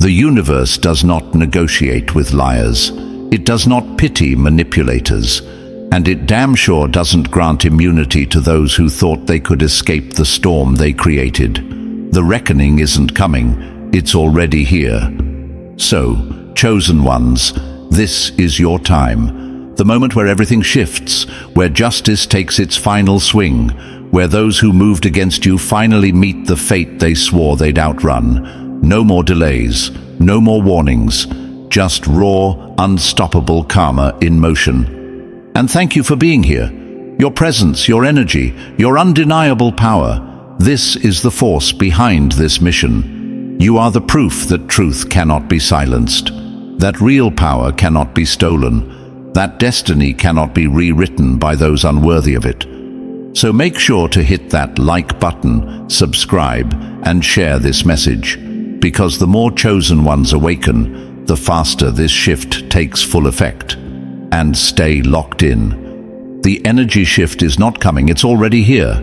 The universe does not negotiate with liars. It does not pity manipulators. And it damn sure doesn't grant immunity to those who thought they could escape the storm they created. The reckoning isn't coming, it's already here. So, chosen ones, this is your time. The moment where everything shifts, where justice takes its final swing, where those who moved against you finally meet the fate they swore they'd outrun. No more delays, no more warnings, just raw, unstoppable karma in motion. And thank you for being here. Your presence, your energy, your undeniable power. This is the force behind this mission. You are the proof that truth cannot be silenced, that real power cannot be stolen, that destiny cannot be rewritten by those unworthy of it. So make sure to hit that like button, subscribe, and share this message, because the more chosen ones awaken, the faster this shift takes full effect. And stay locked in. The energy shift is not coming, it's already here.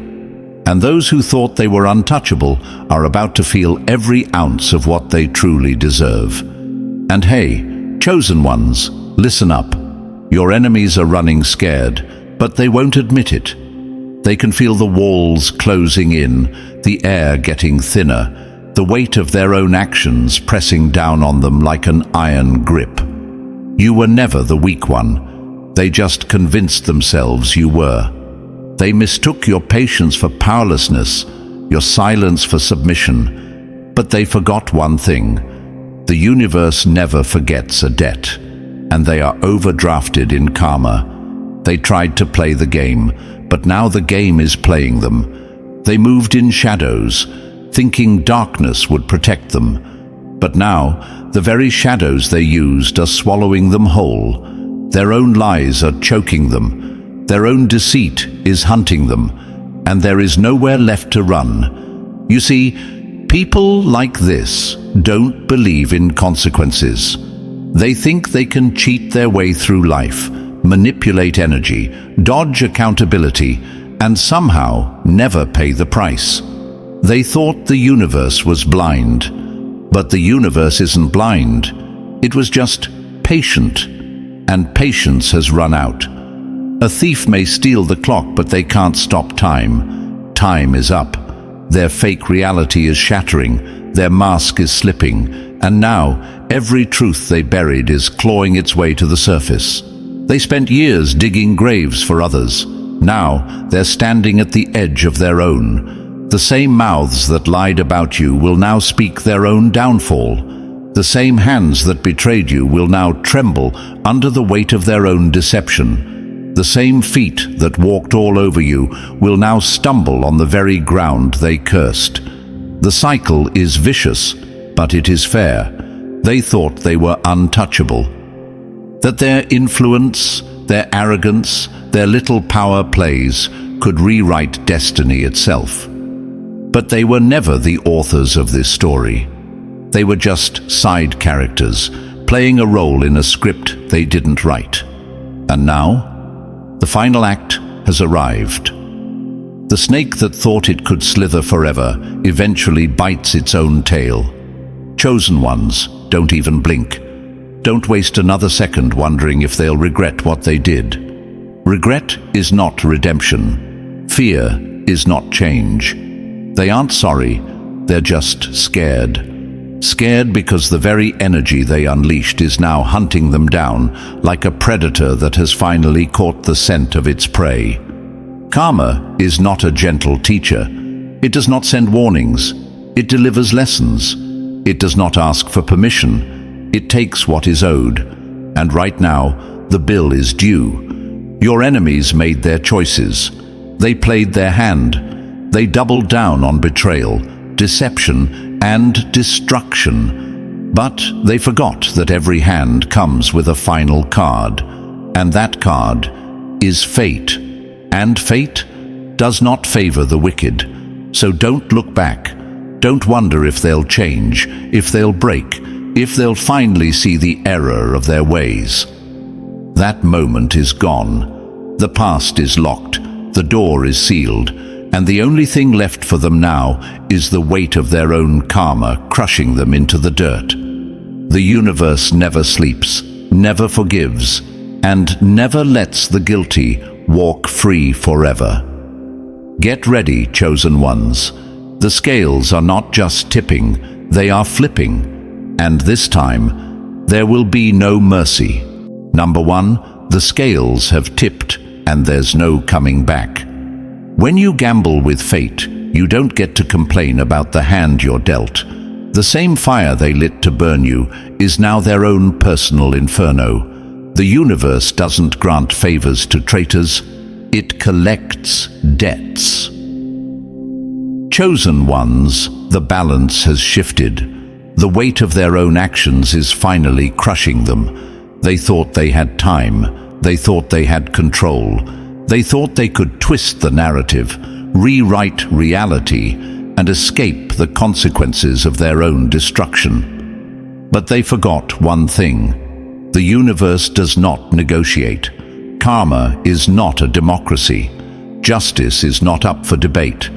And those who thought they were untouchable are about to feel every ounce of what they truly deserve. And hey, chosen ones, listen up. Your enemies are running scared, but they won't admit it. They can feel the walls closing in, the air getting thinner, the weight of their own actions pressing down on them like an iron grip. You were never the weak one. They just convinced themselves you were. They mistook your patience for powerlessness, your silence for submission. But they forgot one thing. The universe never forgets a debt, and they are overdrafted in karma. They tried to play the game, but now the game is playing them. They moved in shadows, thinking darkness would protect them. But now, the very shadows they used are swallowing them whole. Their own lies are choking them. Their own deceit is hunting them, and there is nowhere left to run. You see, people like this don't believe in consequences. They think they can cheat their way through life, manipulate energy, dodge accountability, and somehow never pay the price. They thought the universe was blind. But the universe isn't blind. It was just patient, and patience has run out. A thief may steal the clock, but they can't stop time. Time is up. Their fake reality is shattering. Their mask is slipping. And now, every truth they buried is clawing its way to the surface. They spent years digging graves for others. Now, they're standing at the edge of their own. The same mouths that lied about you will now speak their own downfall. The same hands that betrayed you will now tremble under the weight of their own deception. The same feet that walked all over you will now stumble on the very ground they cursed. The cycle is vicious, but it is fair. They thought they were untouchable. That their influence, their arrogance, their little power plays could rewrite destiny itself. But they were never the authors of this story. They were just side characters, playing a role in a script they didn't write. And now, the final act has arrived. The snake that thought it could slither forever eventually bites its own tail. Chosen ones, don't even blink. Don't waste another second wondering if they'll regret what they did. Regret is not redemption. Fear is not change. They aren't sorry, they're just scared. Scared because the very energy they unleashed is now hunting them down like a predator that has finally caught the scent of its prey. Karma is not a gentle teacher. It does not send warnings. It delivers lessons. It does not ask for permission. It takes what is owed. And right now, the bill is due. Your enemies made their choices. They played their hand. They doubled down on betrayal, deception, and destruction. But they forgot that every hand comes with a final card, and that card is fate. And fate does not favor the wicked. So don't look back. Don't wonder if they'll change, if they'll break, if they'll finally see the error of their ways. That moment is gone. The past is locked. The door is sealed. And the only thing left for them now is the weight of their own karma crushing them into the dirt. The universe never sleeps, never forgives, and never lets the guilty walk free forever. Get ready, chosen ones. The scales are not just tipping, they are flipping. And this time, there will be no mercy. Number 1, the scales have tipped and there's no coming back. When you gamble with fate, you don't get to complain about the hand you're dealt. The same fire they lit to burn you is now their own personal inferno. The universe doesn't grant favors to traitors, it collects debts. Chosen ones, the balance has shifted. The weight of their own actions is finally crushing them. They thought they had time, they thought they had control, they thought they could twist the narrative, rewrite reality, and escape the consequences of their own destruction. But they forgot one thing. The universe does not negotiate. Karma is not a democracy. Justice is not up for debate.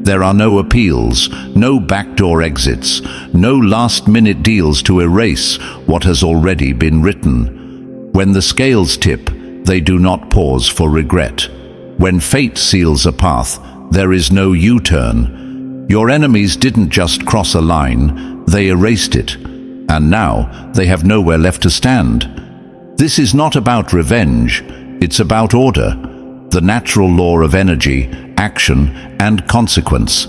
There are no appeals, no backdoor exits, no last-minute deals to erase what has already been written. When the scales tip, they do not pause for regret. When fate seals a path, there is no U-turn. Your enemies didn't just cross a line, they erased it. And now they have nowhere left to stand. This is not about revenge, it's about order, the natural law of energy, action, and consequence.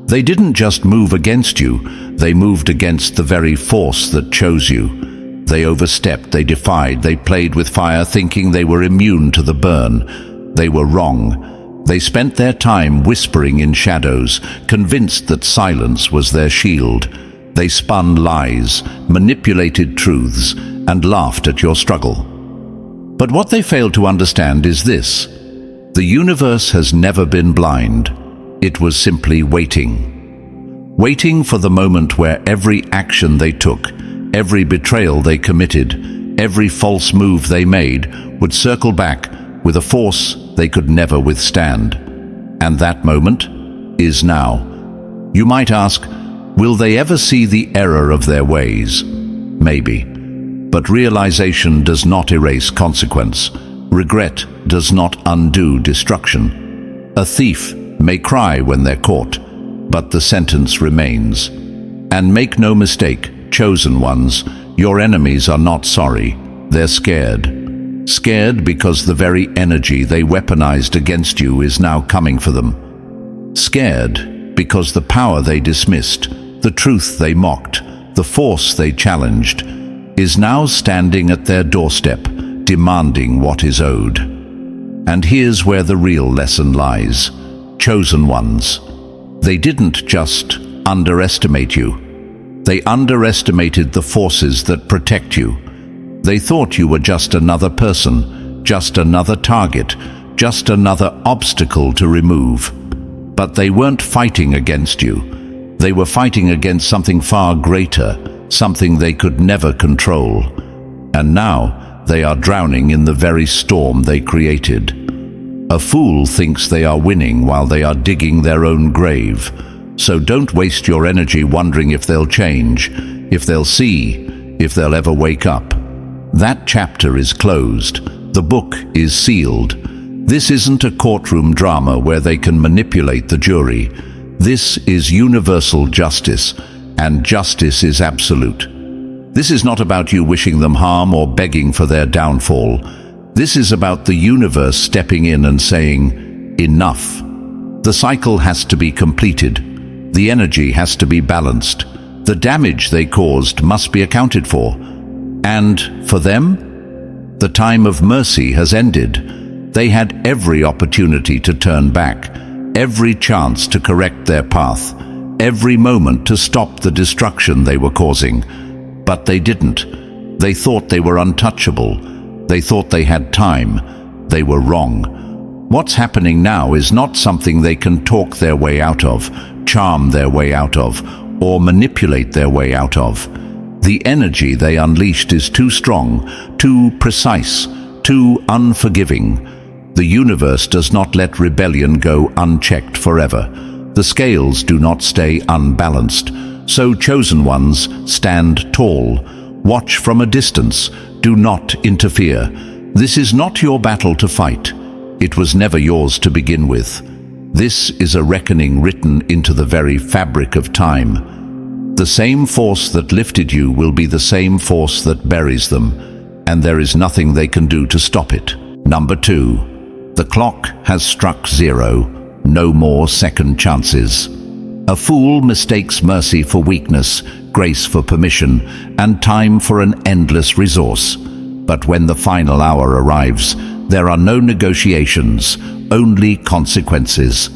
They didn't just move against you, they moved against the very force that chose you. They overstepped, they defied, they played with fire thinking they were immune to the burn. They were wrong. They spent their time whispering in shadows, convinced that silence was their shield. They spun lies, manipulated truths, and laughed at your struggle. But what they failed to understand is this: the universe has never been blind. It was simply waiting. Waiting for the moment where every action they took, every betrayal they committed, every false move they made would circle back with a force they could never withstand. And that moment is now. You might ask, will they ever see the error of their ways? Maybe. But realization does not erase consequence. Regret does not undo destruction. A thief may cry when they're caught, but the sentence remains. And make no mistake, chosen ones, your enemies are not sorry. They're scared. Scared because the very energy they weaponized against you is now coming for them. Scared because the power they dismissed, the truth they mocked, the force they challenged, is now standing at their doorstep, demanding what is owed. And here's where the real lesson lies. Chosen ones, they didn't just underestimate you. They underestimated the forces that protect you. They thought you were just another person, just another target, just another obstacle to remove. But they weren't fighting against you. They were fighting against something far greater, something they could never control. And now they are drowning in the very storm they created. A fool thinks they are winning while they are digging their own grave. So don't waste your energy wondering if they'll change, if they'll see, if they'll ever wake up. That chapter is closed. The book is sealed. This isn't a courtroom drama where they can manipulate the jury. This is universal justice, and justice is absolute. This is not about you wishing them harm or begging for their downfall. This is about the universe stepping in and saying, enough. The cycle has to be completed. The energy has to be balanced. The damage they caused must be accounted for. And for them, the time of mercy has ended. They had every opportunity to turn back, every chance to correct their path, every moment to stop the destruction they were causing. But they didn't. They thought they were untouchable. They thought they had time. They were wrong. What's happening now is not something they can talk their way out of, charm their way out of, or manipulate their way out of. The energy they unleashed is too strong, too precise, too unforgiving. The universe does not let rebellion go unchecked forever. The scales do not stay unbalanced. So chosen ones stand tall, Watch from a distance. Do not interfere. This is not your battle to fight. It was never yours to begin with. This is a reckoning written into the very fabric of time. The same force that lifted you will be the same force that buries them, and there is nothing they can do to stop it. Number 2. The clock has struck 0. No more second chances. A fool mistakes mercy for weakness, grace for permission, and time for an endless resource. But when the final hour arrives, there are no negotiations, only consequences.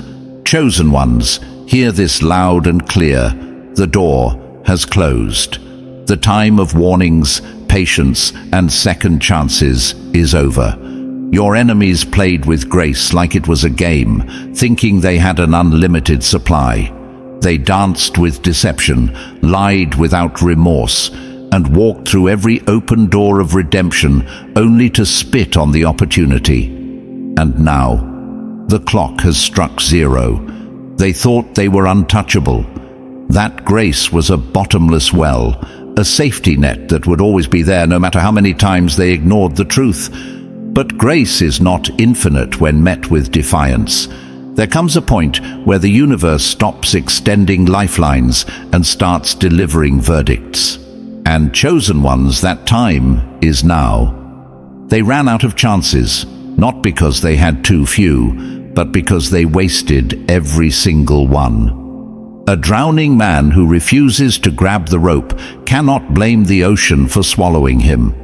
Chosen ones, hear this loud and clear. The door has closed. The time of warnings, patience, and second chances is over. Your enemies played with grace like it was a game, thinking they had an unlimited supply. They danced with deception, lied without remorse, and walked through every open door of redemption only to spit on the opportunity. And now, the clock has struck 0. They thought they were untouchable. That grace was a bottomless well, a safety net that would always be there no matter how many times they ignored the truth. But grace is not infinite when met with defiance. There comes a point where the universe stops extending lifelines and starts delivering verdicts. And chosen ones, that time is now. They ran out of chances, not because they had too few, but because they wasted every single one. A drowning man who refuses to grab the rope cannot blame the ocean for swallowing him.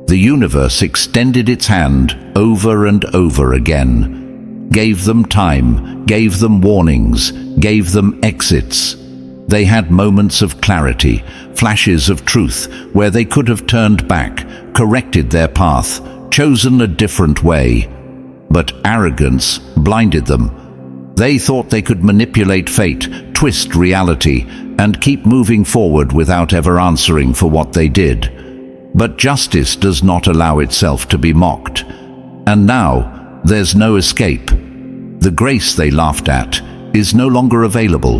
The universe extended its hand over and over again. Gave them time, gave them warnings, gave them exits. They had moments of clarity, flashes of truth, where they could have turned back, corrected their path, chosen a different way. But arrogance blinded them. They thought they could manipulate fate, twist reality, and keep moving forward without ever answering for what they did. But justice does not allow itself to be mocked. And now, there's no escape. The grace they laughed at is no longer available.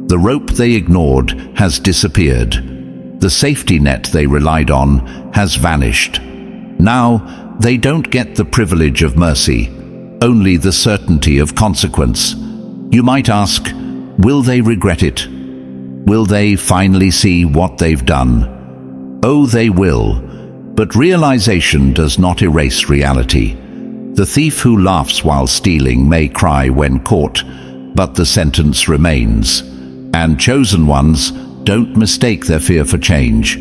The rope they ignored has disappeared. The safety net they relied on has vanished. Now, they don't get the privilege of mercy, only the certainty of consequence. You might ask, will they regret it? Will they finally see what they've done? Oh, they will. But realization does not erase reality. The thief who laughs while stealing may cry when caught, but the sentence remains. And chosen ones don't mistake their fear for change.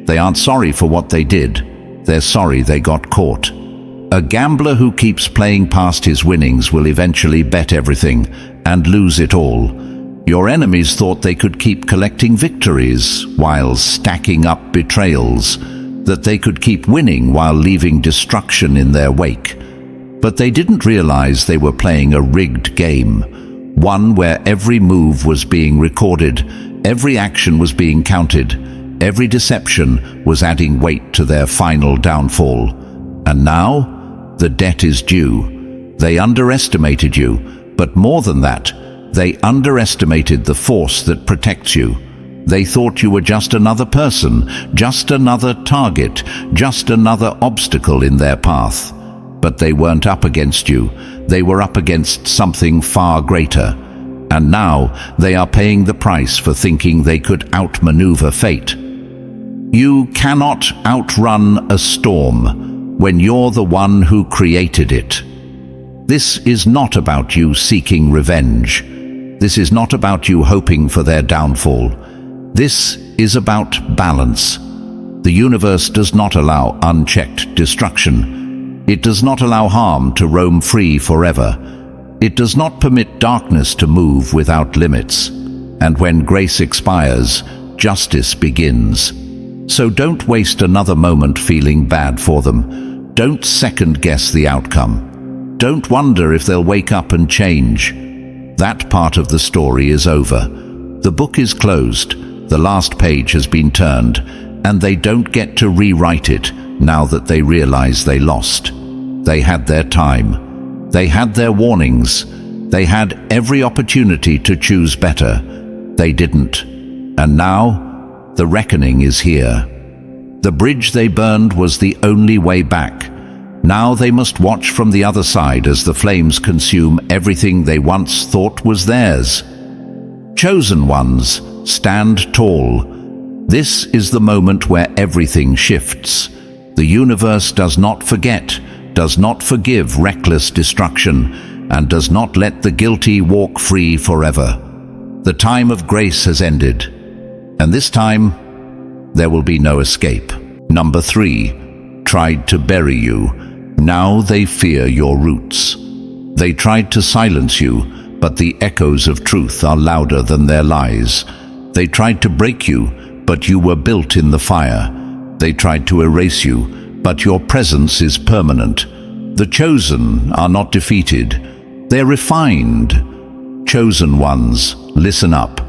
They aren't sorry for what they did. They're sorry they got caught. A gambler who keeps playing past his winnings will eventually bet everything and lose it all. Your enemies thought they could keep collecting victories while stacking up betrayals, that they could keep winning while leaving destruction in their wake. But they didn't realize they were playing a rigged game, one where every move was being recorded, every action was being counted, every deception was adding weight to their final downfall. And now, the debt is due. They underestimated you, but more than that, they underestimated the force that protects you. They thought you were just another person, just another target, just another obstacle in their path. But they weren't up against you. They were up against something far greater. And now they are paying the price for thinking they could outmaneuver fate. You cannot outrun a storm when you're the one who created it. This is not about you seeking revenge. This is not about you hoping for their downfall. This is about balance. The universe does not allow unchecked destruction. It does not allow harm to roam free forever. It does not permit darkness to move without limits. And when grace expires, justice begins. So don't waste another moment feeling bad for them. Don't second-guess the outcome. Don't wonder if they'll wake up and change. That part of the story is over. The book is closed. The last page has been turned, and they don't get to rewrite it now that they realize they lost. They had their time. They had their warnings. They had every opportunity to choose better. They didn't. And now, the reckoning is here. The bridge they burned was the only way back. Now they must watch from the other side as the flames consume everything they once thought was theirs. Chosen ones, stand tall. This is the moment where everything shifts. The universe does not forget, does not forgive reckless destruction, and does not let the guilty walk free forever. The time of grace has ended, and this time there will be no escape. Number 3, tried to bury you. Now they fear your roots. They tried to silence you, but the echoes of truth are louder than their lies. They tried to break you, but you were built in the fire. They tried to erase you, but your presence is permanent. The chosen are not defeated. They're refined. Chosen ones, listen up.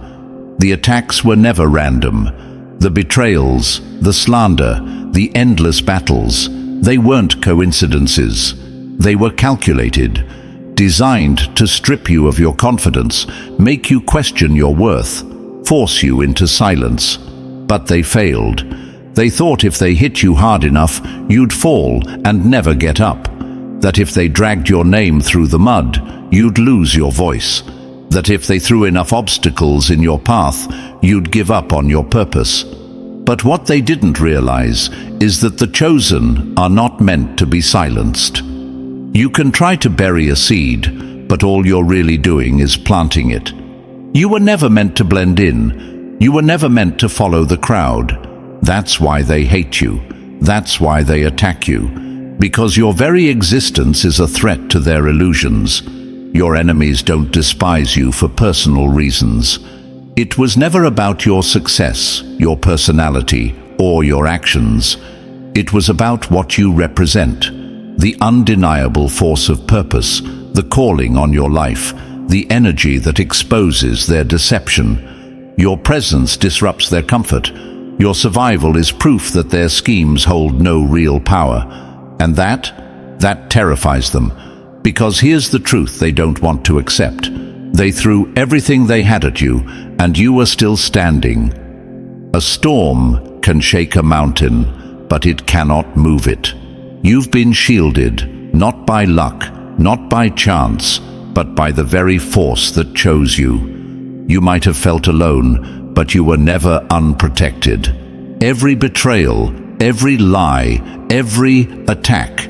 The attacks were never random. The betrayals, the slander, the endless battles, they weren't coincidences. They were calculated, designed to strip you of your confidence, make you question your worth, force you into silence. But they failed. They thought if they hit you hard enough, you'd fall and never get up. That if they dragged your name through the mud, you'd lose your voice. That if they threw enough obstacles in your path, you'd give up on your purpose. But what they didn't realize is that the chosen are not meant to be silenced. You can try to bury a seed, but all you're really doing is planting it. You were never meant to blend in. You were never meant to follow the crowd. That's why they hate you. That's why they attack you. Because your very existence is a threat to their illusions. Your enemies don't despise you for personal reasons. It was never about your success, your personality, or your actions. It was about what you represent. The undeniable force of purpose, the calling on your life, the energy that exposes their deception. Your presence disrupts their comfort. Your survival is proof that their schemes hold no real power. And that terrifies them. Because here's the truth they don't want to accept. They threw everything they had at you, and you were still standing. A storm can shake a mountain, but it cannot move it. You've been shielded, not by luck, not by chance, but by the very force that chose you. You might have felt alone, but you were never unprotected. Every betrayal, every lie, every attack,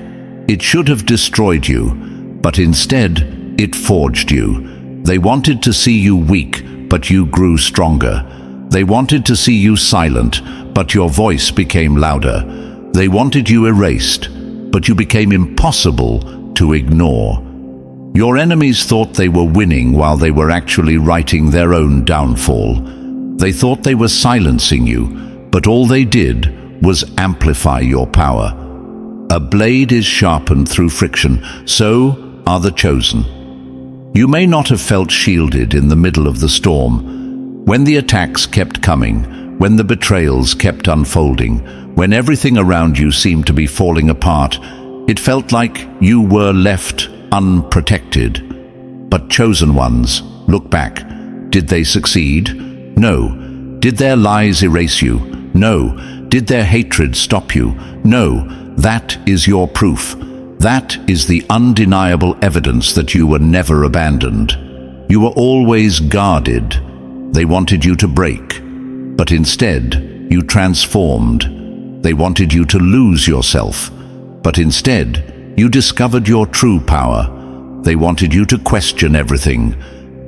it should have destroyed you, but instead it forged you. They wanted to see you weak, but you grew stronger. They wanted to see you silent, but your voice became louder. They wanted you erased, but you became impossible to ignore. Your enemies thought they were winning while they were actually writing their own downfall. They thought they were silencing you, but all they did was amplify your power. A blade is sharpened through friction, so are the chosen. You may not have felt shielded in the middle of the storm. When the attacks kept coming, when the betrayals kept unfolding, when everything around you seemed to be falling apart, it felt like you were left unprotected. But chosen ones, look back. Did they succeed? No. Did their lies erase you? No. Did their hatred stop you? No. That is your proof. That is the undeniable evidence that you were never abandoned. You were always guarded. They wanted you to break, but instead you transformed. They wanted you to lose yourself, but instead you discovered your true power. They wanted you to question everything,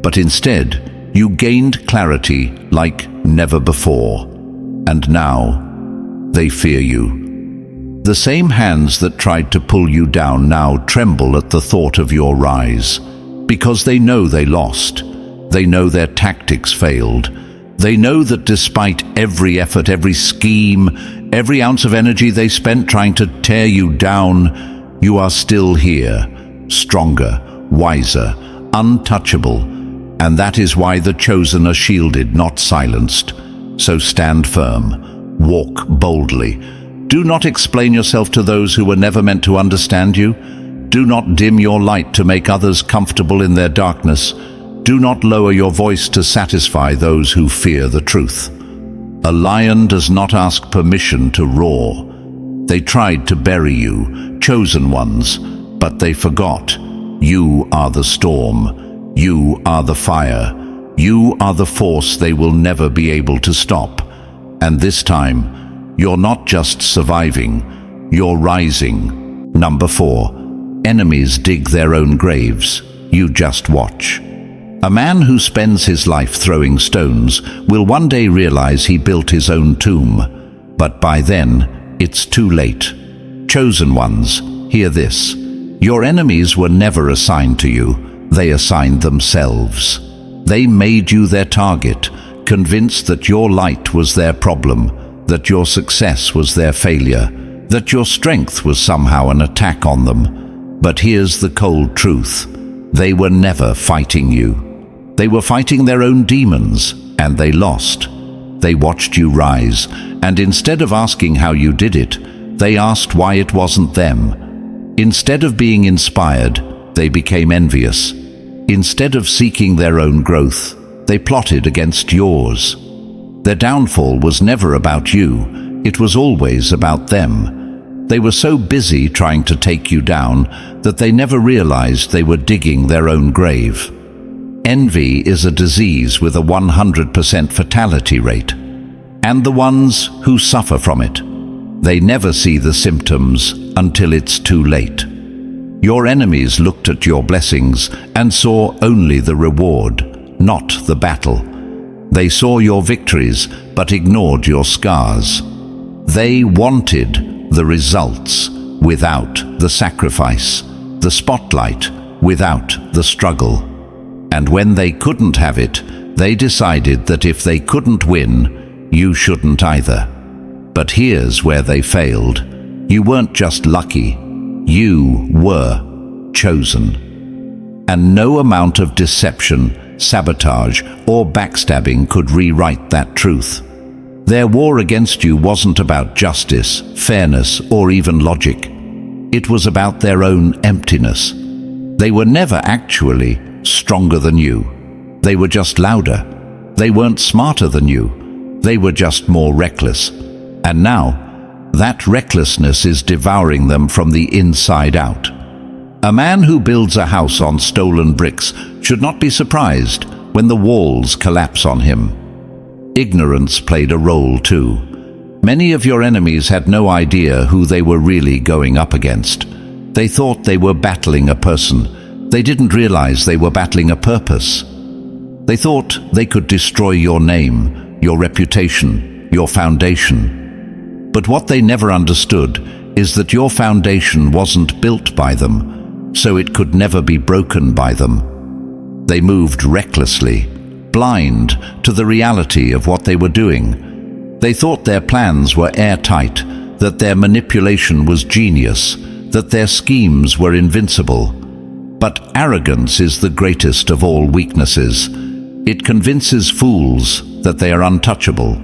but instead you gained clarity like never before. And now they fear you. The same hands that tried to pull you down now tremble at the thought of your rise, because they know they lost. They know their tactics failed. They know that despite every effort, every scheme, every ounce of energy they spent trying to tear you down, you are still here, stronger, wiser, untouchable. And that is why the chosen are shielded, not silenced. So stand firm, walk boldly. Do not explain yourself to those who were never meant to understand you. Do not dim your light to make others comfortable in their darkness. Do not lower your voice to satisfy those who fear the truth. A lion does not ask permission to roar. They tried to bury you, chosen ones, but they forgot. You are the storm. You are the fire. You are the force they will never be able to stop. And this time, you're not just surviving, you're rising. Number 4. Enemies dig their own graves. You just watch. A man who spends his life throwing stones will one day realize he built his own tomb. But by then, it's too late. Chosen ones, hear this. Your enemies were never assigned to you. They assigned themselves. They made you their target, convinced that your light was their problem, that your success was their failure, that your strength was somehow an attack on them. But here's the cold truth. They were never fighting you. They were fighting their own demons, and they lost. They watched you rise, and instead of asking how you did it, they asked why it wasn't them. Instead of being inspired, they became envious. Instead of seeking their own growth, they plotted against yours. Their downfall was never about you, it was always about them. They were so busy trying to take you down that they never realized they were digging their own grave. Envy is a disease with a 100% fatality rate. And the ones who suffer from it, they never see the symptoms until it's too late. Your enemies looked at your blessings and saw only the reward, not the battle. They saw your victories but ignored your scars. They wanted the results without the sacrifice, the spotlight without the struggle. And when they couldn't have it, they decided that if they couldn't win, you shouldn't either. But here's where they failed. You weren't just lucky, you were chosen. And no amount of deception, sabotage, or backstabbing could rewrite that truth. Their war against you wasn't about justice, fairness, or even logic. It was about their own emptiness. They were never actually stronger than you. They were just louder. They weren't smarter than you. They were just more reckless. And now, that recklessness is devouring them from the inside out. A man who builds a house on stolen bricks should not be surprised when the walls collapse on him. Ignorance played a role too. Many of your enemies had no idea who they were really going up against. They thought they were battling a person. They didn't realize they were battling a purpose. They thought they could destroy your name, your reputation, your foundation. But what they never understood is that your foundation wasn't built by them, so it could never be broken by them. They moved recklessly, blind to the reality of what they were doing. They thought their plans were airtight, that their manipulation was genius, that their schemes were invincible. But arrogance is the greatest of all weaknesses. It convinces fools that they are untouchable,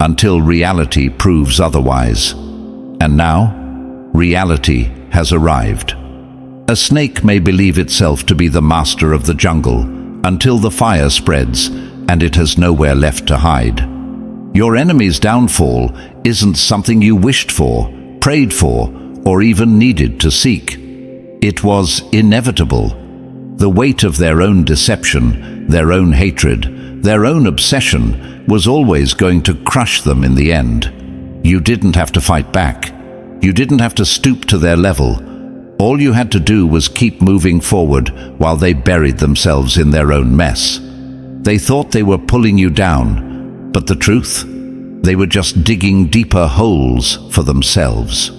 until reality proves otherwise. And now, reality has arrived. A snake may believe itself to be the master of the jungle, until the fire spreads, and it has nowhere left to hide. Your enemy's downfall isn't something you wished for, prayed for, or even needed to seek. It was inevitable. The weight of their own deception, their own hatred, their own obsession was always going to crush them in the end. You didn't have to fight back. You didn't have to stoop to their level. All you had to do was keep moving forward while they buried themselves in their own mess. They thought they were pulling you down, but the truth? They were just digging deeper holes for themselves.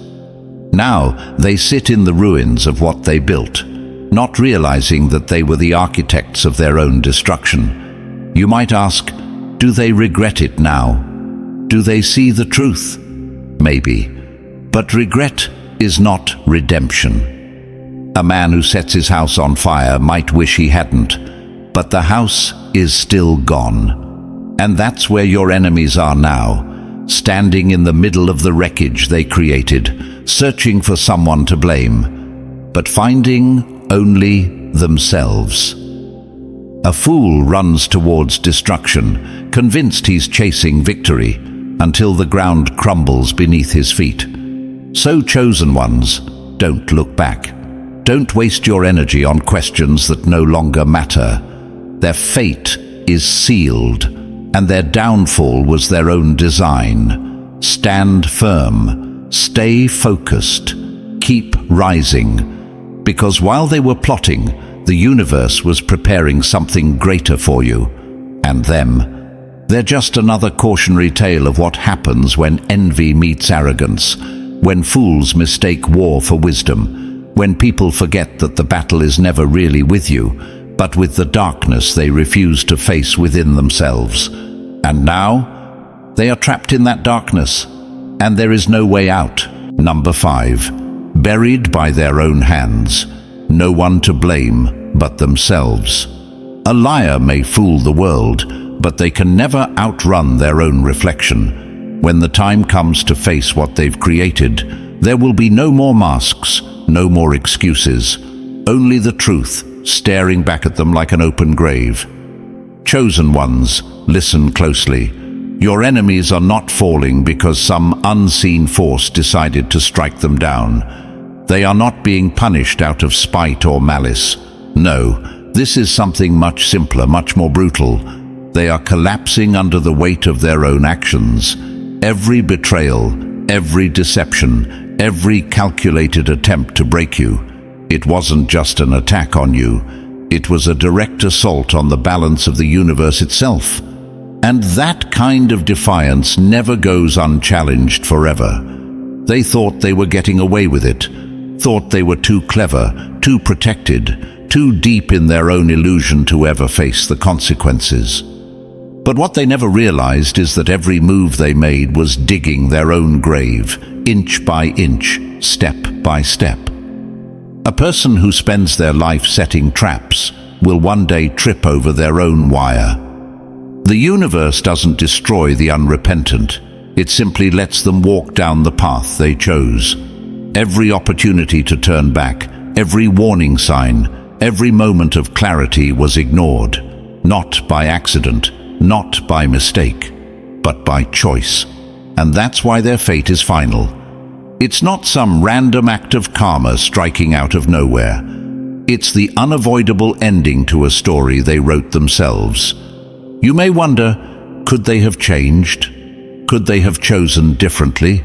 Now they sit in the ruins of what they built, not realizing that they were the architects of their own destruction. You might ask, do they regret it now? Do they see the truth? Maybe. But regret is not redemption. A man who sets his house on fire might wish he hadn't, but the house is still gone. And that's where your enemies are now, standing in the middle of the wreckage they created, searching for someone to blame, but finding only themselves. A fool runs towards destruction, convinced he's chasing victory, until the ground crumbles beneath his feet. So, chosen ones, don't look back. Don't waste your energy on questions that no longer matter. Their fate is sealed, and their downfall was their own design. Stand firm, stay focused, keep rising, because while they were plotting, the universe was preparing something greater for you and them. They're just another cautionary tale of what happens when envy meets arrogance, when fools mistake war for wisdom, when people forget that the battle is never really with you, but with the darkness they refuse to face within themselves. And now, they are trapped in that darkness, and there is no way out. Number 5. Buried by their own hands. No one to blame but themselves. A liar may fool the world, but they can never outrun their own reflection. When the time comes to face what they've created, there will be no more masks, no more excuses, only the truth staring back at them like an open grave. Chosen ones, listen closely. Your enemies are not falling because some unseen force decided to strike them down. They are not being punished out of spite or malice. No, this is something much simpler, much more brutal. They are collapsing under the weight of their own actions. Every betrayal, every deception, every calculated attempt to break you. It wasn't just an attack on you. It was a direct assault on the balance of the universe itself. And that kind of defiance never goes unchallenged forever. They thought they were getting away with it, thought they were too clever, too protected, too deep in their own illusion to ever face the consequences. But what they never realized is that every move they made was digging their own grave, inch by inch, step by step. A person who spends their life setting traps will one day trip over their own wire. The universe doesn't destroy the unrepentant. It simply lets them walk down the path they chose. Every opportunity to turn back, every warning sign, every moment of clarity was ignored, not by accident, not by mistake, but by choice. And that's why their fate is final. It's not some random act of karma striking out of nowhere. It's the unavoidable ending to a story they wrote themselves. You may wonder, could they have changed? Could they have chosen differently?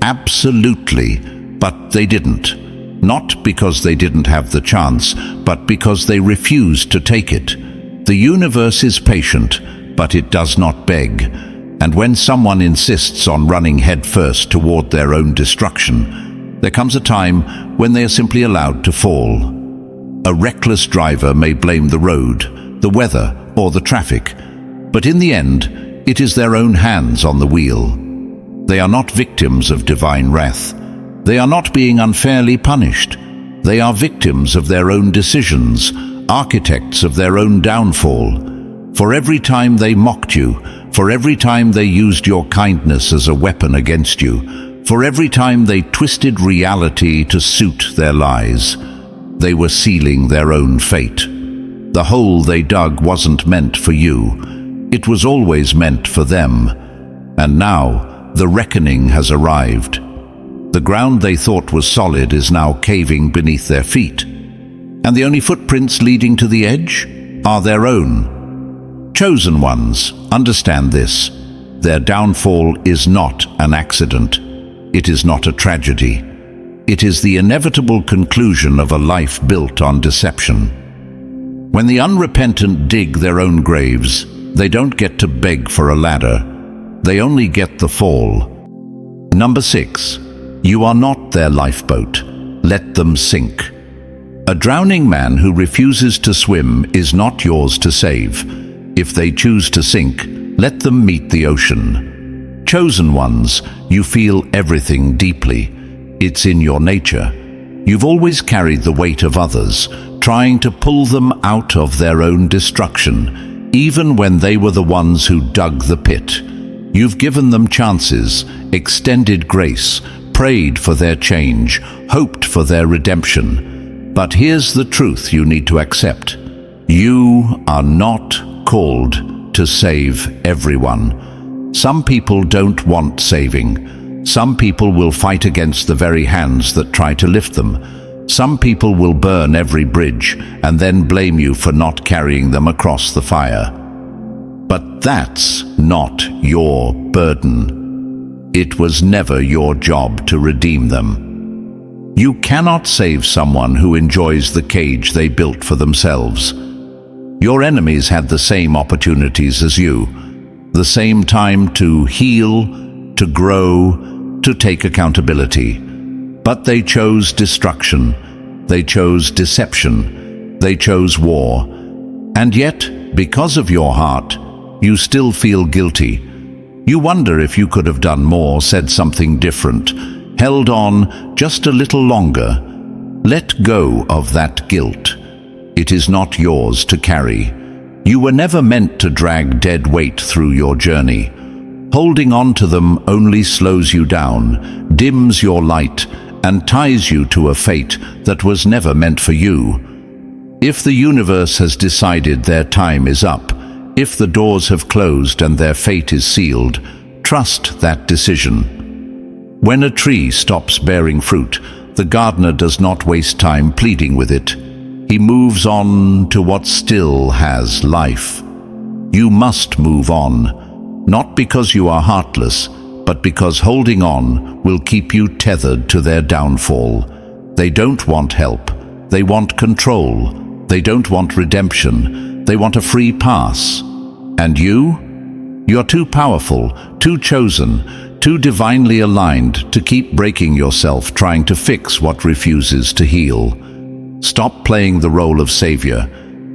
Absolutely, but they didn't. Not because they didn't have the chance, but because they refused to take it. The universe is patient, but it does not beg. And when someone insists on running headfirst toward their own destruction, there comes a time when they are simply allowed to fall. A reckless driver may blame the road, the weather, or the traffic, but in the end, it is their own hands on the wheel. They are not victims of divine wrath. They are not being unfairly punished. They are victims of their own decisions, architects of their own downfall. For every time they mocked you, for every time they used your kindness as a weapon against you, for every time they twisted reality to suit their lies, they were sealing their own fate. The hole they dug wasn't meant for you. It was always meant for them. And now, the reckoning has arrived. The ground they thought was solid is now caving beneath their feet. And the only footprints leading to the edge are their own. Chosen ones, understand this. Their downfall is not an accident. It is not a tragedy. It is the inevitable conclusion of a life built on deception. When the unrepentant dig their own graves, they don't get to beg for a ladder. They only get the fall. Number 6. You are not their lifeboat. Let them sink. A drowning man who refuses to swim is not yours to save. If they choose to sink, let them meet the ocean. Chosen ones, you feel everything deeply. It's in your nature. You've always carried the weight of others, trying to pull them out of their own destruction, even when they were the ones who dug the pit. You've given them chances, extended grace, prayed for their change, hoped for their redemption. But here's the truth you need to accept. You are not called to save everyone. Some people don't want saving. Some people will fight against the very hands that try to lift them. Some people will burn every bridge and then blame you for not carrying them across the fire. But that's not your burden. It was never your job to redeem them. You cannot save someone who enjoys the cage they built for themselves. Your enemies had the same opportunities as you, the same time to heal, to grow, to take accountability. But they chose destruction, they chose deception, they chose war. And yet, because of your heart, you still feel guilty. You wonder if you could have done more, said something different, held on just a little longer. Let go of that guilt. It is not yours to carry. You were never meant to drag dead weight through your journey. Holding on to them only slows you down, dims your light, and ties you to a fate that was never meant for you. If the universe has decided their time is up, if the doors have closed and their fate is sealed, trust that decision. When a tree stops bearing fruit, the gardener does not waste time pleading with it. He moves on to what still has life. You must move on, not because you are heartless, but because holding on will keep you tethered to their downfall. They don't want help. They want control. They don't want redemption. They want a free pass. And you? You're too powerful, too chosen, too divinely aligned to keep breaking yourself trying to fix what refuses to heal. Stop playing the role of savior.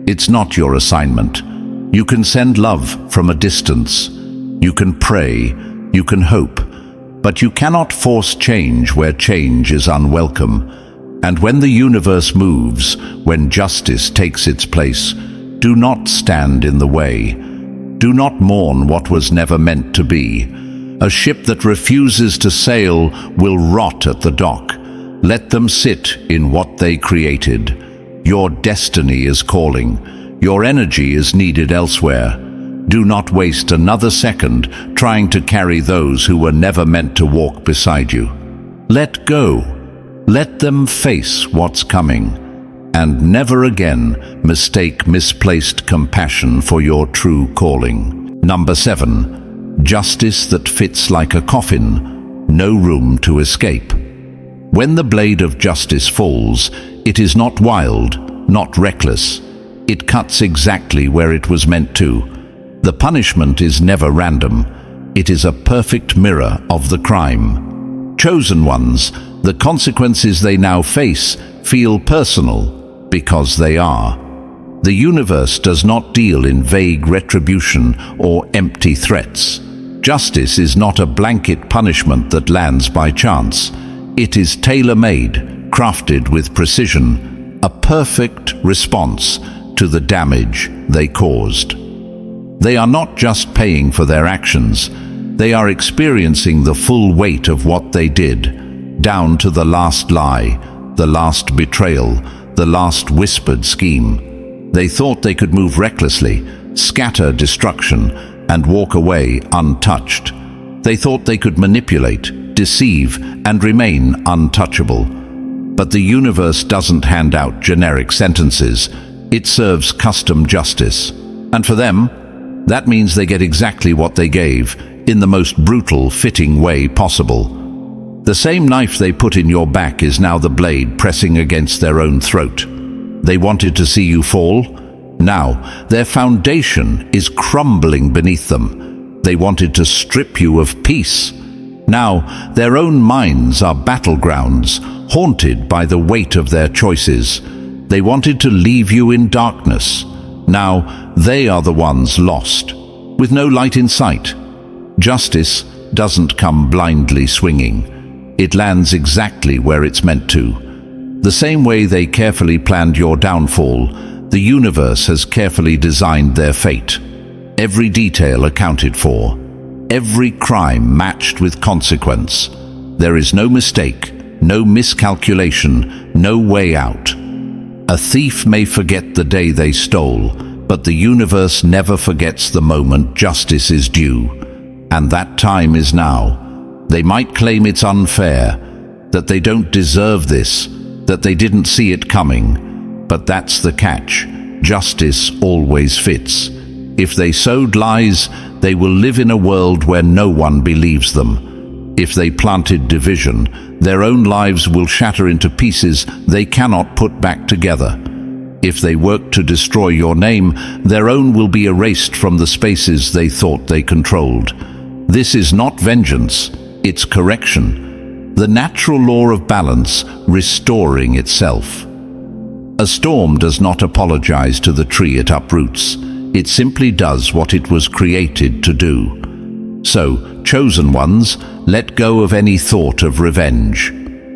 It's not your assignment. You can send love from a distance. You can pray. You can hope. But you cannot force change where change is unwelcome. And when the universe moves, when justice takes its place, do not stand in the way. Do not mourn what was never meant to be. A ship that refuses to sail will rot at the dock. Let them sit in what they created. Your destiny is calling. Your energy is needed elsewhere. Do not waste another second trying to carry those who were never meant to walk beside you. Let go. Let them face what's coming. And never again mistake misplaced compassion for your true calling. Number 7. Justice that fits like a coffin. No room to escape. When the blade of justice falls, it is not wild, not reckless. It cuts exactly where it was meant to. The punishment is never random. It is a perfect mirror of the crime. Chosen ones, the consequences they now face feel personal because they are. The universe does not deal in vague retribution or empty threats. Justice is not a blanket punishment that lands by chance. It is tailor-made, crafted with precision, a perfect response to the damage they caused. They are not just paying for their actions, they are experiencing the full weight of what they did, down to the last lie, the last betrayal, the last whispered scheme. They thought they could move recklessly, scatter destruction, and walk away untouched. They thought they could manipulate, deceive, and remain untouchable. But the universe doesn't hand out generic sentences. It serves custom justice. And for them, that means they get exactly what they gave, in the most brutal, fitting way possible. The same knife they put in your back is now the blade pressing against their own throat. They wanted to see you fall. Now, their foundation is crumbling beneath them. They wanted to strip you of peace. Now, their own minds are battlegrounds, haunted by the weight of their choices. They wanted to leave you in darkness. Now, they are the ones lost, with no light in sight. Justice doesn't come blindly swinging. It lands exactly where it's meant to. The same way they carefully planned your downfall, the universe has carefully designed their fate. Every detail accounted for. Every crime matched with consequence. There is no mistake, no miscalculation, no way out. A thief may forget the day they stole, but the universe never forgets the moment justice is due. and that time is now. They might claim it's unfair, that they don't deserve this, that they didn't see it coming. But that's the catch. Justice always fits. If they sowed lies, they will live in a world where no one believes them. If they planted division, their own lives will shatter into pieces they cannot put back together. If they work to destroy your name, their own will be erased from the spaces they thought they controlled. This is not vengeance, it's correction. The natural law of balance restoring itself. A storm does not apologize to the tree it uproots. It simply does what it was created to do. So, chosen ones, let go of any thought of revenge.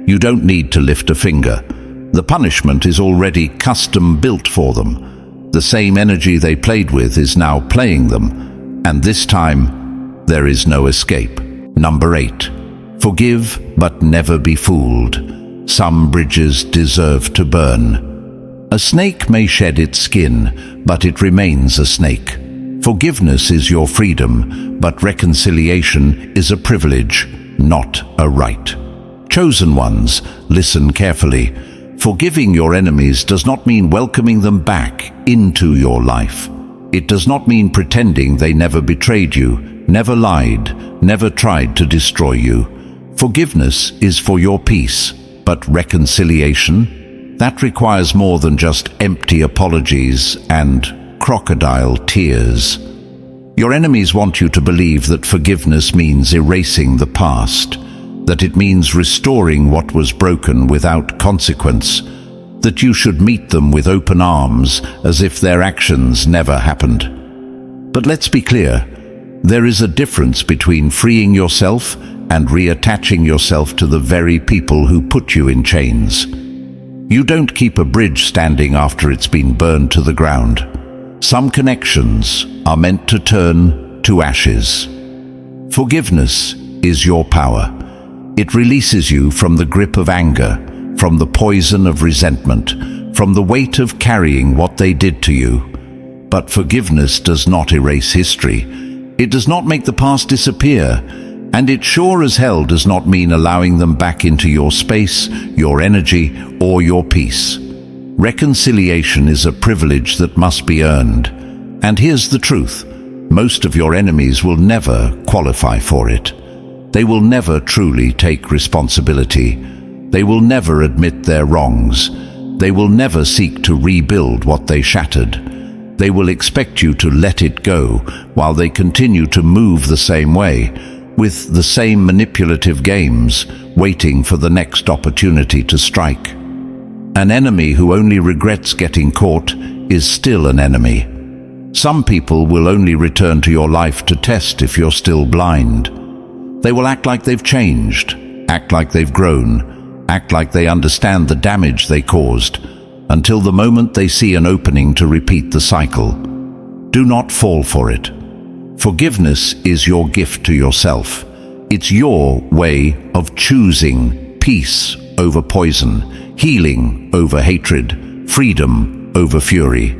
You don't need to lift a finger. The punishment is already custom built for them. The same energy they played with is now playing them, and this time, there is no escape. Number 8. Forgive, but never be fooled. Some bridges deserve to burn. A snake may shed its skin, but it remains a snake. Forgiveness is your freedom, but reconciliation is a privilege, not a right. Chosen ones, listen carefully. Forgiving your enemies does not mean welcoming them back into your life. It does not mean pretending they never betrayed you, never lied, never tried to destroy you. Forgiveness is for your peace, but reconciliation? That requires more than just empty apologies and crocodile tears. Your enemies want you to believe that forgiveness means erasing the past, that it means restoring what was broken without consequence, that you should meet them with open arms as if their actions never happened. But let's be clear, there is a difference between freeing yourself and reattaching yourself to the very people who put you in chains. You don't keep a bridge standing after it's been burned to the ground. Some connections are meant to turn to ashes. Forgiveness is your power. It releases you from the grip of anger, from the poison of resentment, from the weight of carrying what they did to you. But forgiveness does not erase history. It does not make the past disappear. And it sure as hell does not mean allowing them back into your space, your energy, or your peace. Reconciliation is a privilege that must be earned. And here's the truth. Most of your enemies will never qualify for it. They will never truly take responsibility. They will never admit their wrongs. They will never seek to rebuild what they shattered. They will expect you to let it go while they continue to move the same way, with the same manipulative games, waiting for the next opportunity to strike. An enemy who only regrets getting caught is still an enemy. Some people will only return to your life to test if you're still blind. They will act like they've changed, act like they've grown, act like they understand the damage they caused, until the moment they see an opening to repeat the cycle. Do not fall for it. Forgiveness is your gift to yourself. It's your way of choosing peace over poison, healing over hatred, freedom over fury.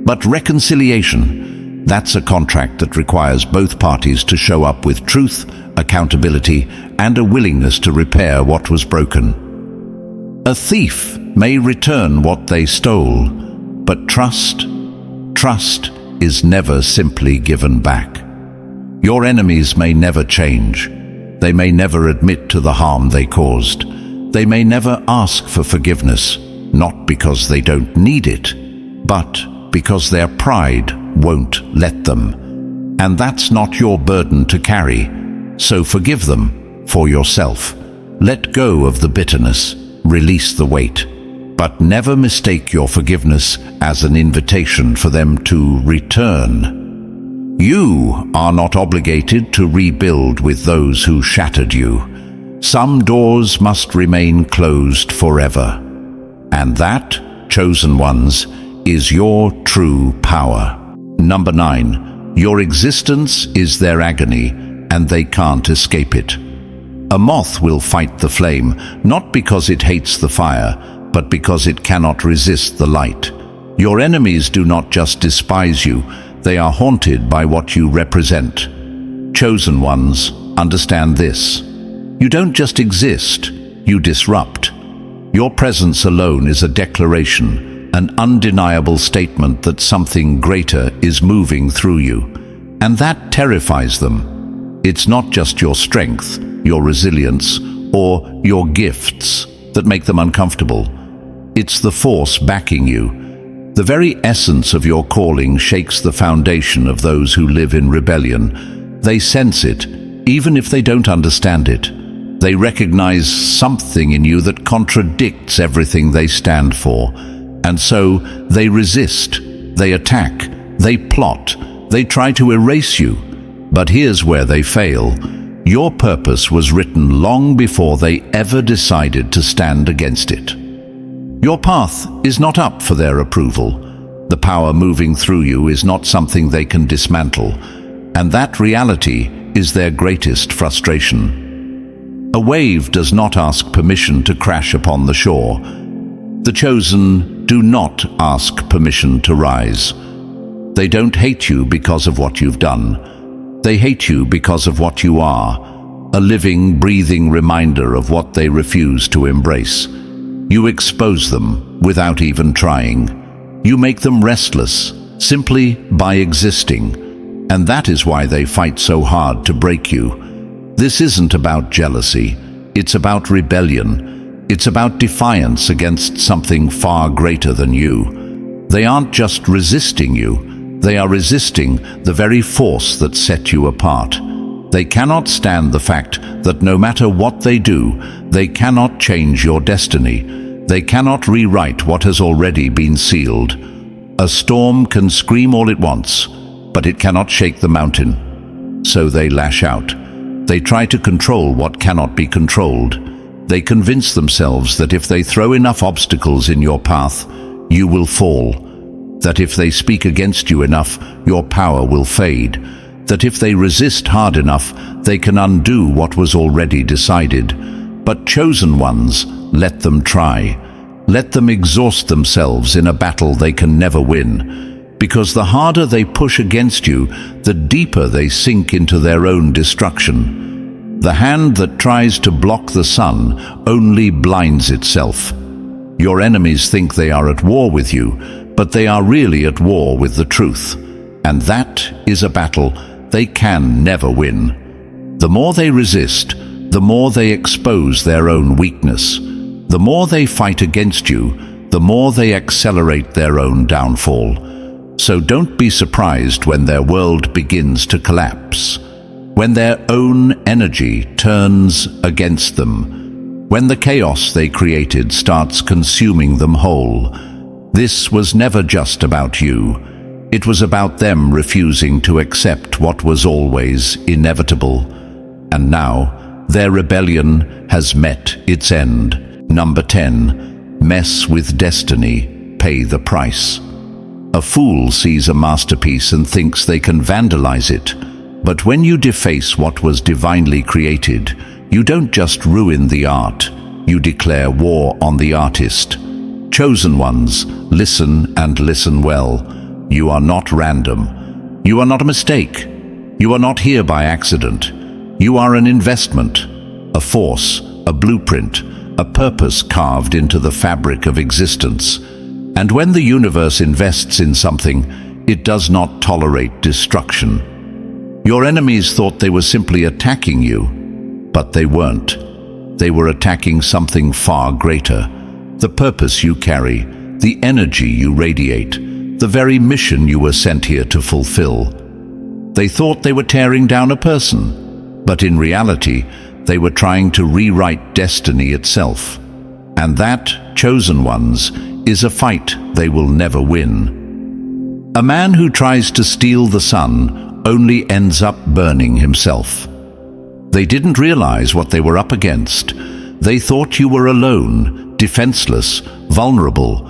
But reconciliation, that's a contract that requires both parties to show up with truth, accountability, and a willingness to repair what was broken. A thief may return what they stole, but trust is never simply given back. Your enemies may never change. They may never admit to the harm they caused. They may never ask for forgiveness, not because they don't need it, but because their pride won't let them. And that's not your burden to carry. So forgive them for yourself. Let go of the bitterness, release the weight, but never mistake your forgiveness as an invitation for them to return. You are not obligated to rebuild with those who shattered you. Some doors must remain closed forever. And that, chosen ones, is your true power. Number 9, your existence is their agony, and they can't escape it. A moth will fight the flame, not because it hates the fire, but because it cannot resist the light. Your enemies do not just despise you, they are haunted by what you represent. chosen ones, understand this. You don't just exist, you disrupt. Your presence alone is a declaration, an undeniable statement that something greater is moving through you. And that terrifies them. It's not just your strength, your resilience, or your gifts that make them uncomfortable. It's the force backing you. The very essence of your calling shakes the foundation of those who live in rebellion. They sense it, even if they don't understand it. They recognize something in you that contradicts everything they stand for. And so they resist, they attack, they plot, they try to erase you. But here's where they fail. Your purpose was written long before they ever decided to stand against it. Your path is not up for their approval. The power moving through you is not something they can dismantle, and that reality is their greatest frustration. A wave does not ask permission to crash upon the shore. The chosen do not ask permission to rise. They don't hate you because of what you've done. They hate you because of what you are, a living, breathing reminder of what they refuse to embrace. You expose them without even trying. You make them restless simply by existing, and that is why they fight so hard to break you. This isn't about jealousy, it's about rebellion. It's about defiance against something far greater than you. They aren't just resisting you, they are resisting the very force that set you apart. They cannot stand the fact that no matter what they do, they cannot change your destiny. They cannot rewrite what has already been sealed. A storm can scream all it wants, but it cannot shake the mountain. So they lash out. They try to control what cannot be controlled. They convince themselves that if they throw enough obstacles in your path, you will fall. That if they speak against you enough, your power will fade. That if they resist hard enough, they can undo what was already decided. But chosen ones, let them try. Let them exhaust themselves in a battle they can never win. Because the harder they push against you, the deeper they sink into their own destruction. The hand that tries to block the sun only blinds itself. Your enemies think they are at war with you, but they are really at war with the truth. And that is a battle they can never win. The more they resist, the more they expose their own weakness. The more they fight against you, the more they accelerate their own downfall. So don't be surprised when their world begins to collapse, when their own energy turns against them, when the chaos they created starts consuming them whole. This was never just about you. It was about them refusing to accept what was always inevitable. And now, their rebellion has met its end. Number 10. Mess with destiny, pay the price. A fool sees a masterpiece and thinks they can vandalize it. But when you deface what was divinely created, you don't just ruin the art, you declare war on the artist. Chosen ones, listen and listen well. You are not random. You are not a mistake. You are not here by accident. You are an investment, a force, a blueprint, a purpose carved into the fabric of existence. And when the universe invests in something, it does not tolerate destruction. Your enemies thought they were simply attacking you, but they weren't. They were attacking something far greater. The purpose you carry, the energy you radiate, the very mission you were sent here to fulfill. They thought they were tearing down a person, but in reality, they were trying to rewrite destiny itself. And that, chosen ones, is a fight they will never win. A man who tries to steal the sun only ends up burning himself. They didn't realize what they were up against. They thought you were alone, defenseless, vulnerable.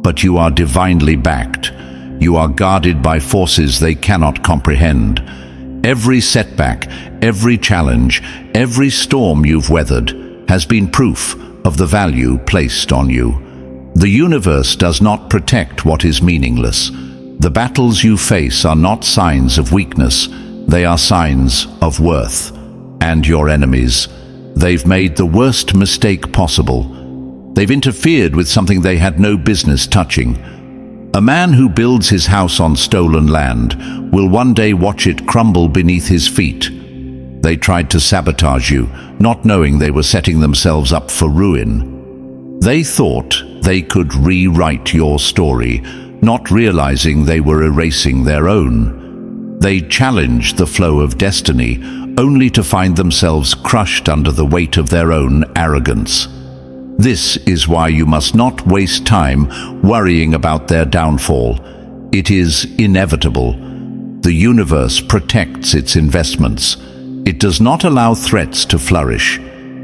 But you are divinely backed. You are guarded by forces they cannot comprehend. Every setback, every challenge, every storm you've weathered has been proof of the value placed on you. The universe does not protect what is meaningless. The battles you face are not signs of weakness. They are signs of worth. And your enemies, they've made the worst mistake possible. They've interfered with something they had no business touching. A man who builds his house on stolen land will one day watch it crumble beneath his feet. They tried to sabotage you, not knowing they were setting themselves up for ruin. They thought they could rewrite your story, not realizing they were erasing their own. They challenged the flow of destiny, only to find themselves crushed under the weight of their own arrogance. This is why you must not waste time worrying about their downfall. It is inevitable. The universe protects its investments. It does not allow threats to flourish.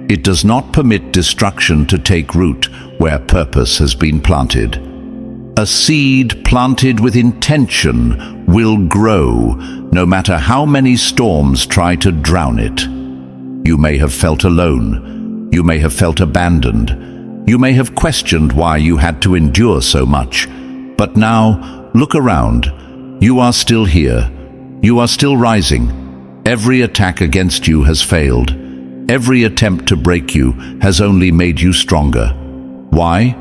It does not permit destruction to take root where purpose has been planted. A seed planted with intention will grow, no matter how many storms try to drown it. You may have felt alone. You may have felt abandoned. You may have questioned why you had to endure so much. But now, look around. You are still here. You are still rising. Every attack against you has failed. Every attempt to break you has only made you stronger. Why?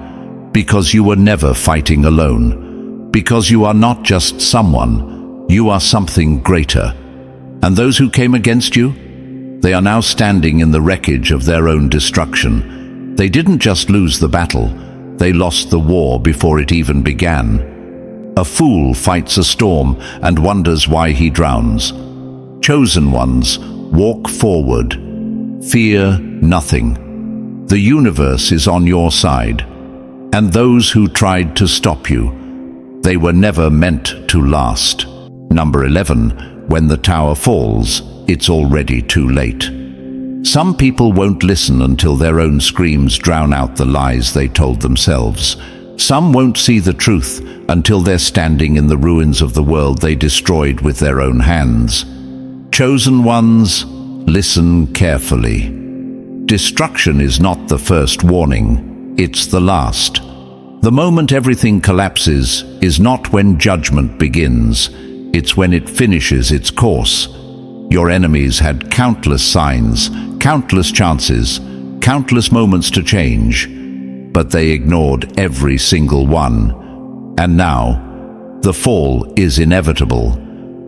Because you were never fighting alone. Because you are not just someone. You are something greater. And those who came against you? They are now standing in the wreckage of their own destruction. They didn't just lose the battle, they lost the war before it even began. A fool fights a storm and wonders why he drowns. Chosen ones, walk forward. Fear nothing. The universe is on your side. And those who tried to stop you, they were never meant to last. Number 11, when the tower falls, it's already too late. Some people won't listen until their own screams drown out the lies they told themselves. Some won't see the truth until they're standing in the ruins of the world they destroyed with their own hands. Chosen ones, listen carefully. Destruction is not the first warning, it's the last. The moment everything collapses is not when judgment begins, it's when it finishes its course. Your enemies had countless signs, countless chances, countless moments to change, but they ignored every single one. And now, the fall is inevitable.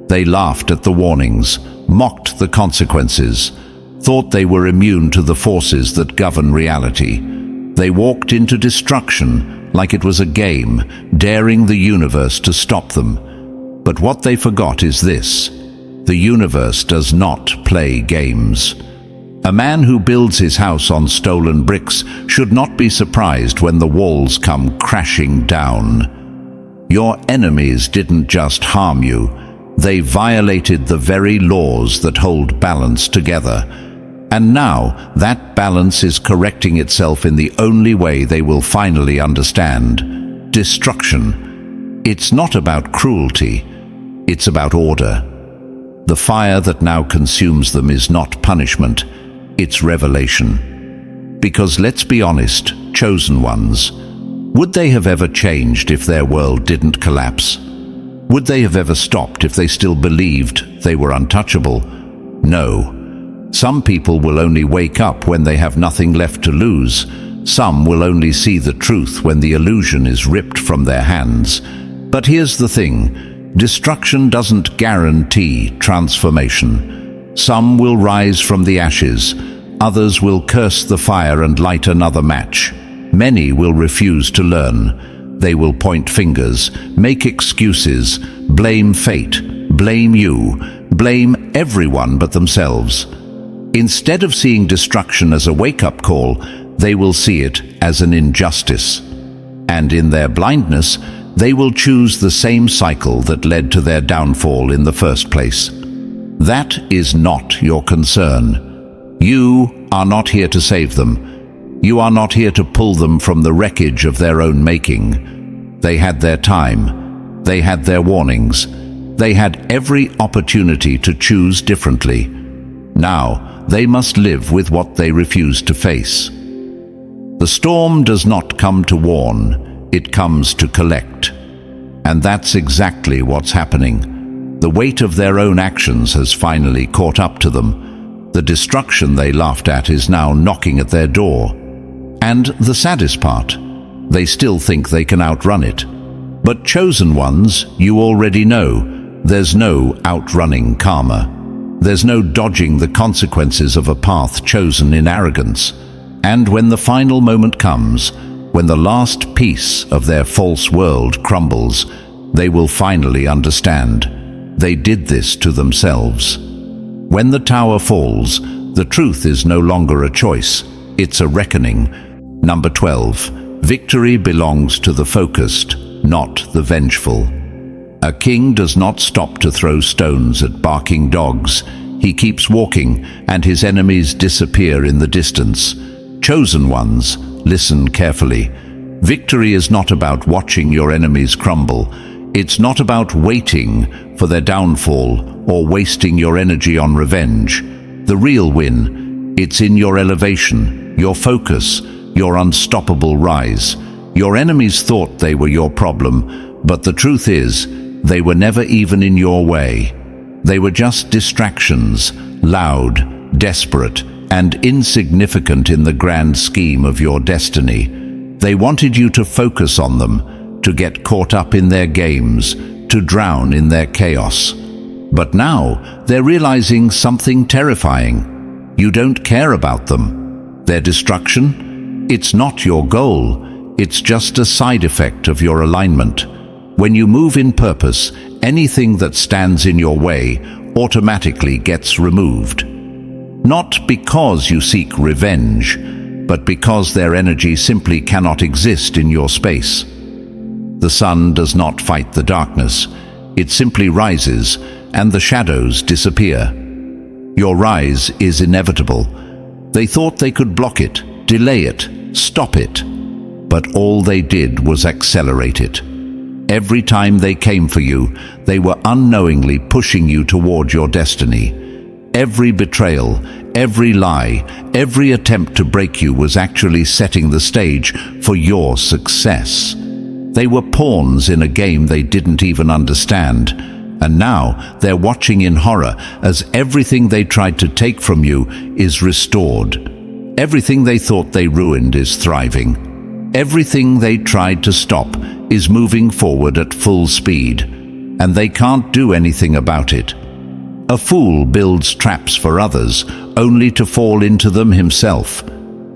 They laughed at the warnings, mocked the consequences, thought they were immune to the forces that govern reality. They walked into destruction like it was a game, daring the universe to stop them. But what they forgot is this: the universe does not play games. A man who builds his house on stolen bricks should not be surprised when the walls come crashing down. Your enemies didn't just harm you, they violated the very laws that hold balance together. And now that balance is correcting itself in the only way they will finally understand: destruction. It's not about cruelty, it's about order. The fire that now consumes them is not punishment, it's revelation. Because let's be honest, chosen ones, would they have ever changed if their world didn't collapse? Would they have ever stopped if they still believed they were untouchable? No. Some people will only wake up when they have nothing left to lose. Some will only see the truth when the illusion is ripped from their hands. But here's the thing. Destruction doesn't guarantee transformation. Some will rise from the ashes, others will curse the fire and light another match. Many will refuse to learn. They will point fingers, make excuses, blame fate, blame you, blame everyone but themselves. Instead of seeing destruction as a wake-up call, they will see it as an injustice. And in their blindness, they will choose the same cycle that led to their downfall in the first place. That is not your concern. You are not here to save them. You are not here to pull them from the wreckage of their own making. They had their time. They had their warnings. They had every opportunity to choose differently. Now, they must live with what they refused to face. The storm does not come to warn. It comes to collect. And that's exactly what's happening. The weight of their own actions has finally caught up to them. The destruction they laughed at is now knocking at their door. And the saddest part, they still think they can outrun it. But chosen ones, you already know, there's no outrunning karma. There's no dodging the consequences of a path chosen in arrogance. And when the final moment comes, when the last piece of their false world crumbles, they will finally understand. They did this to themselves. When the tower falls, the truth is no longer a choice, it's a reckoning. Number 12. Victory belongs to the focused, not the vengeful. A king does not stop to throw stones at barking dogs. He keeps walking, and his enemies disappear in the distance. Chosen ones, listen carefully. Victory is not about watching your enemies crumble. It's not about waiting for their downfall or wasting your energy on revenge. The real win, it's in your elevation, your focus, your unstoppable rise. Your enemies thought they were your problem, but the truth is, they were never even in your way. They were just distractions, loud, desperate, and insignificant in the grand scheme of your destiny. They wanted you to focus on them, to get caught up in their games, to drown in their chaos. But now, they're realizing something terrifying. You don't care about them. Their destruction? It's not your goal. It's just a side effect of your alignment. When you move in purpose, anything that stands in your way automatically gets removed. Not because you seek revenge, but because their energy simply cannot exist in your space. The sun does not fight the darkness. It simply rises, and the shadows disappear. Your rise is inevitable. They thought they could block it, delay it, stop it. But all they did was accelerate it. Every time they came for you, they were unknowingly pushing you toward your destiny. Every betrayal, every lie, every attempt to break you was actually setting the stage for your success. They were pawns in a game they didn't even understand, and now they're watching in horror as everything they tried to take from you is restored. Everything they thought they ruined is thriving. Everything they tried to stop is moving forward at full speed, and they can't do anything about it. A fool builds traps for others, only to fall into them himself.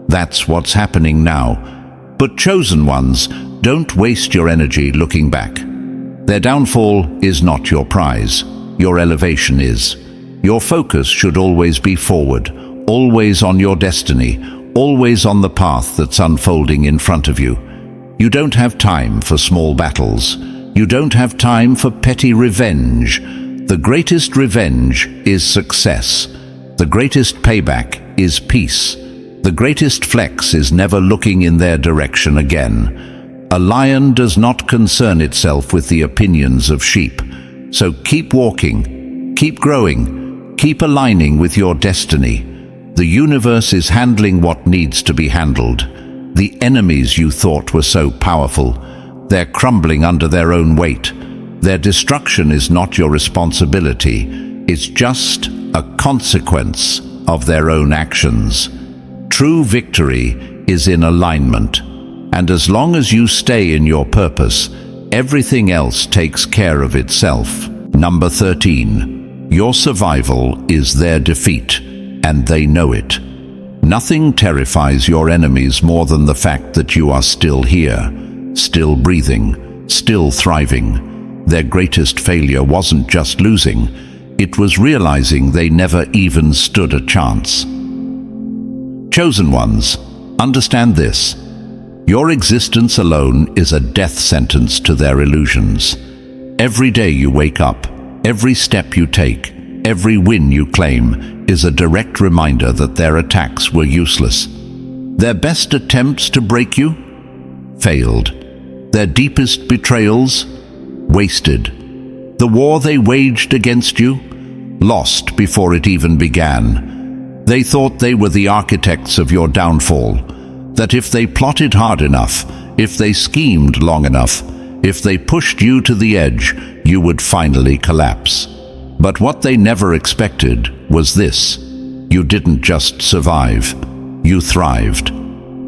That's what's happening now. But chosen ones, don't waste your energy looking back. Their downfall is not your prize. Your elevation is. Your focus should always be forward, always on your destiny, always on the path that's unfolding in front of you. You don't have time for small battles. You don't have time for petty revenge. The greatest revenge is success. The greatest payback is peace. The greatest flex is never looking in their direction again. A lion does not concern itself with the opinions of sheep. So keep walking, keep growing, keep aligning with your destiny. The universe is handling what needs to be handled. The enemies you thought were so powerful, they're crumbling under their own weight. Their destruction is not your responsibility. It's just a consequence of their own actions. True victory is in alignment, and as long as you stay in your purpose, everything else takes care of itself. Number 13. Your survival is their defeat, and they know it. Nothing terrifies your enemies more than the fact that you are still here, still breathing, still thriving. Their greatest failure wasn't just losing, it was realizing they never even stood a chance. Chosen ones, understand this. Your existence alone is a death sentence to their illusions. Every day you wake up, every step you take, every win you claim is a direct reminder that their attacks were useless. Their best attempts to break you? Failed. Their deepest betrayals? Wasted. The war they waged against you? Lost before it even began. They thought they were the architects of your downfall, that if they plotted hard enough, if they schemed long enough, if they pushed you to the edge, you would finally collapse. But what they never expected was this: you didn't just survive, you thrived.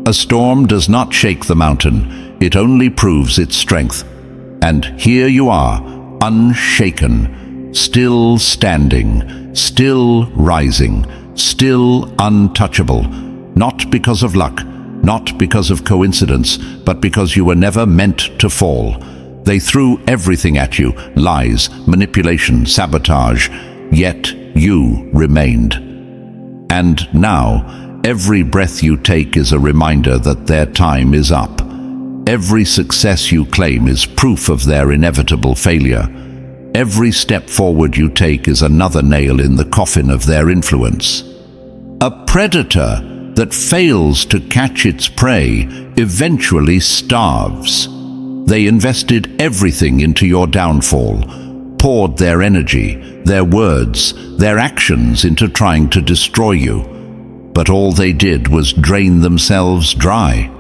A storm does not shake the mountain, it only proves its strength. And here you are, unshaken, still standing, still rising, still untouchable, not because of luck, not because of coincidence, but because you were never meant to fall. They threw everything at you: lies, manipulation, sabotage, yet you remained. And now, every breath you take is a reminder that their time is up. Every success you claim is proof of their inevitable failure. Every step forward you take is another nail in the coffin of their influence. A predator that fails to catch its prey eventually starves. They invested everything into your downfall, poured their energy, their words, their actions into trying to destroy you. But all they did was drain themselves dry.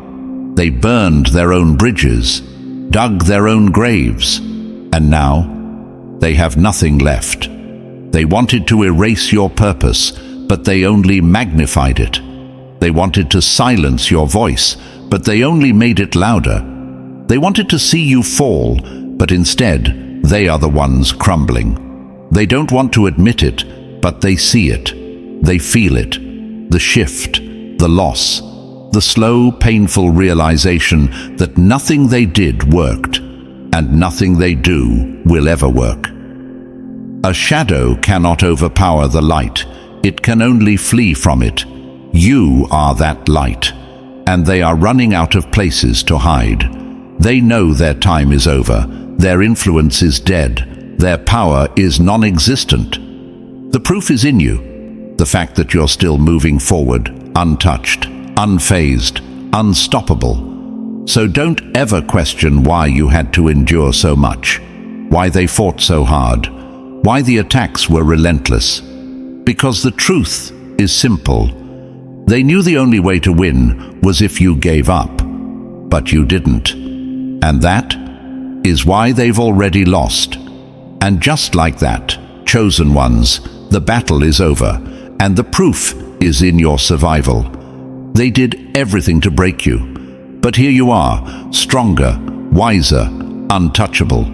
They burned their own bridges, dug their own graves, and now they have nothing left. They wanted to erase your purpose, but they only magnified it. They wanted to silence your voice, but they only made it louder. They wanted to see you fall, but instead, they are the ones crumbling. They don't want to admit it, but they see it. They feel it. The shift, the loss, the slow, painful realization that nothing they did worked, and nothing they do will ever work. A shadow cannot overpower the light. It can only flee from it. You are that light, and they are running out of places to hide. They know their time is over, their influence is dead, their power is non-existent. The proof is in you, the fact that you're still moving forward, untouched, unfazed, unstoppable. So don't ever question why you had to endure so much, why they fought so hard, why the attacks were relentless. Because the truth is simple. They knew the only way to win was if you gave up, but you didn't. And that is why they've already lost. And just like that, chosen ones, the battle is over, and the proof is in your survival. They did everything to break you, but here you are, stronger, wiser, untouchable.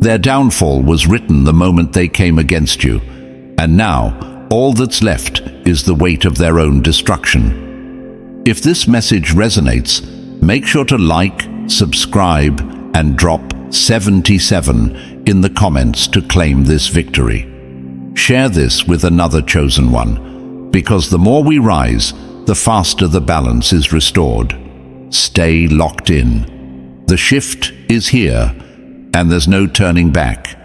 Their downfall was written the moment they came against you, and now all that's left is the weight of their own destruction. If this message resonates, make sure to like, subscribe, and drop 77 in the comments to claim this victory. Share this with another chosen one, because the more we rise, the faster the balance is restored. Stay locked in. The shift is here, and there's no turning back.